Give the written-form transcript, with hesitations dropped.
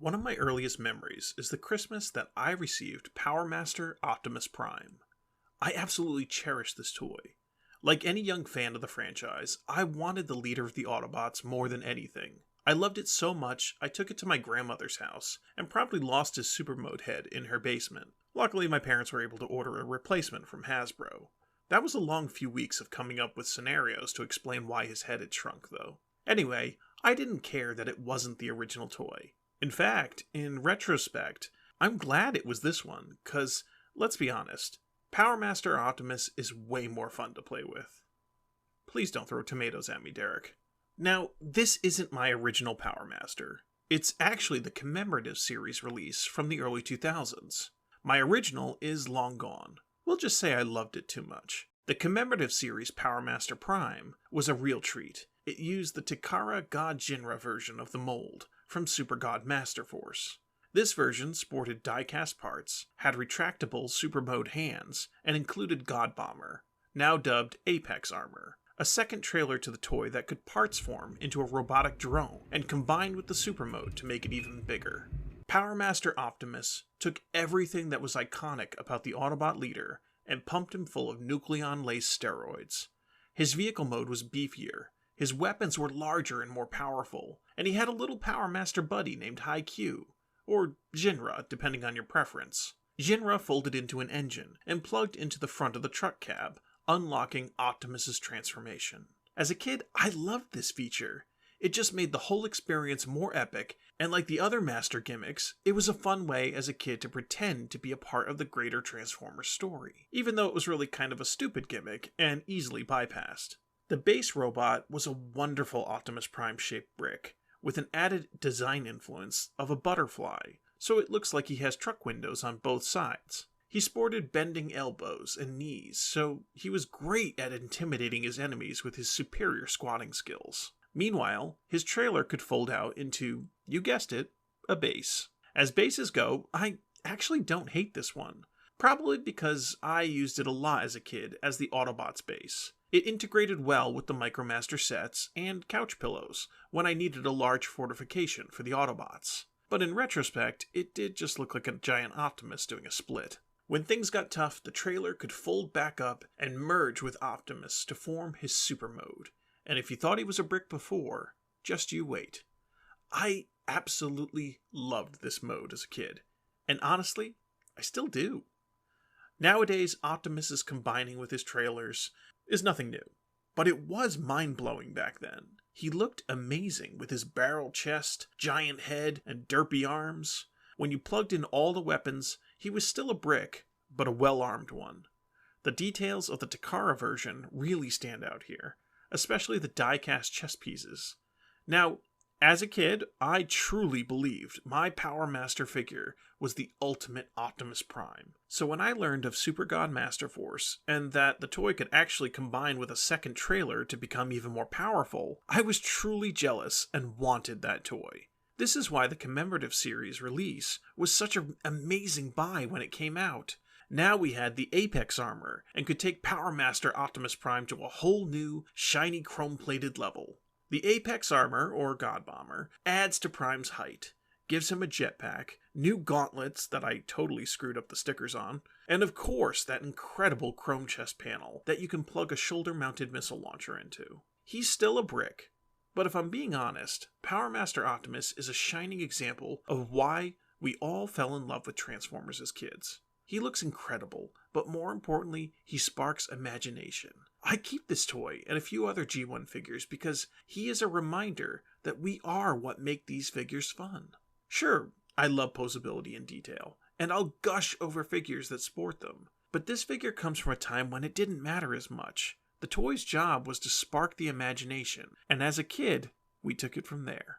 One of my earliest memories is the Christmas that I received Master Optimus Prime. I absolutely cherish this toy. Like any young fan of the franchise, I wanted the leader of the Autobots more than anything. I loved it so much, I took it to my grandmother's house and promptly lost his super mode head in her basement. Luckily, my parents were able to order a replacement from Hasbro. That was a long few weeks of coming up with scenarios to explain why his head had shrunk, though. Anyway, I didn't care that it wasn't the original toy. In fact, in retrospect, I'm glad it was this one, cause, let's be honest, Master Optimus is way more fun to play with. Please don't throw tomatoes at me, Derek. Now, this isn't my original Master. It's actually the commemorative series release from the early 2000s. My original is long gone. We'll just say I loved it too much. The commemorative series Master Prime was a real treat. It used the Takara God Jinra version of the mold from Super God Master Force. This version sported die-cast parts, had retractable super mode hands, and included God Bomber, now dubbed Apex Armor, a second trailer to the toy that could parts form into a robotic drone and combined with the super mode to make it even bigger. Master Optimus took everything that was iconic about the Autobot leader and pumped him full of nucleon-laced steroids. His vehicle mode was beefier, his weapons were larger and more powerful, and he had a little Power Master buddy named High-Q, or Jinra, depending on your preference. Jinra folded into an engine and plugged into the front of the truck cab, unlocking Optimus's transformation. As a kid, I loved this feature. It just made the whole experience more epic, and like the other Master gimmicks, it was a fun way as a kid to pretend to be a part of the greater Transformers story, even though it was really kind of a stupid gimmick and easily bypassed. The base robot was a wonderful Optimus Prime shaped brick, with an added design influence of a butterfly, so it looks like he has truck windows on both sides. He sported bending elbows and knees, so he was great at intimidating his enemies with his superior squatting skills. Meanwhile, his trailer could fold out into, you guessed it, a base. As bases go, I actually don't hate this one. Probably because I used it a lot as a kid as the Autobots base. It integrated well with the Micromaster sets and couch pillows when I needed a large fortification for the Autobots. But in retrospect, it did just look like a giant Optimus doing a split. When things got tough, the trailer could fold back up and merge with Optimus to form his super mode. And if you thought he was a brick before, just you wait. I absolutely loved this mode as a kid. And honestly, I still do. Nowadays, Optimus is combining with his trailers is nothing new. But it was mind-blowing back then. He looked amazing with his barrel chest, giant head, and derpy arms. When you plugged in all the weapons, he was still a brick, but a well-armed one. The details of the Takara version really stand out here, especially the die-cast chest pieces. Now, as a kid, I truly believed my Power Master figure was the ultimate Optimus Prime. So when I learned of Super God Master Force, and that the toy could actually combine with a second trailer to become even more powerful, I was truly jealous and wanted that toy. This is why the commemorative series release was such an amazing buy when it came out. Now we had the Apex Armor, and could take Power Master Optimus Prime to a whole new, shiny chrome-plated level. The Apex Armor, or God Bomber, adds to Prime's height, gives him a jetpack, new gauntlets that I totally screwed up the stickers on, and of course that incredible chrome chest panel that you can plug a shoulder-mounted missile launcher into. He's still a brick, but if I'm being honest, Power Master Optimus is a shining example of why we all fell in love with Transformers as kids. He looks incredible, but more importantly, he sparks imagination. I keep this toy and a few other G1 figures because he is a reminder that we are what make these figures fun. Sure, I love posability and detail, and I'll gush over figures that sport them, but this figure comes from a time when it didn't matter as much. The toy's job was to spark the imagination, and as a kid, we took it from there.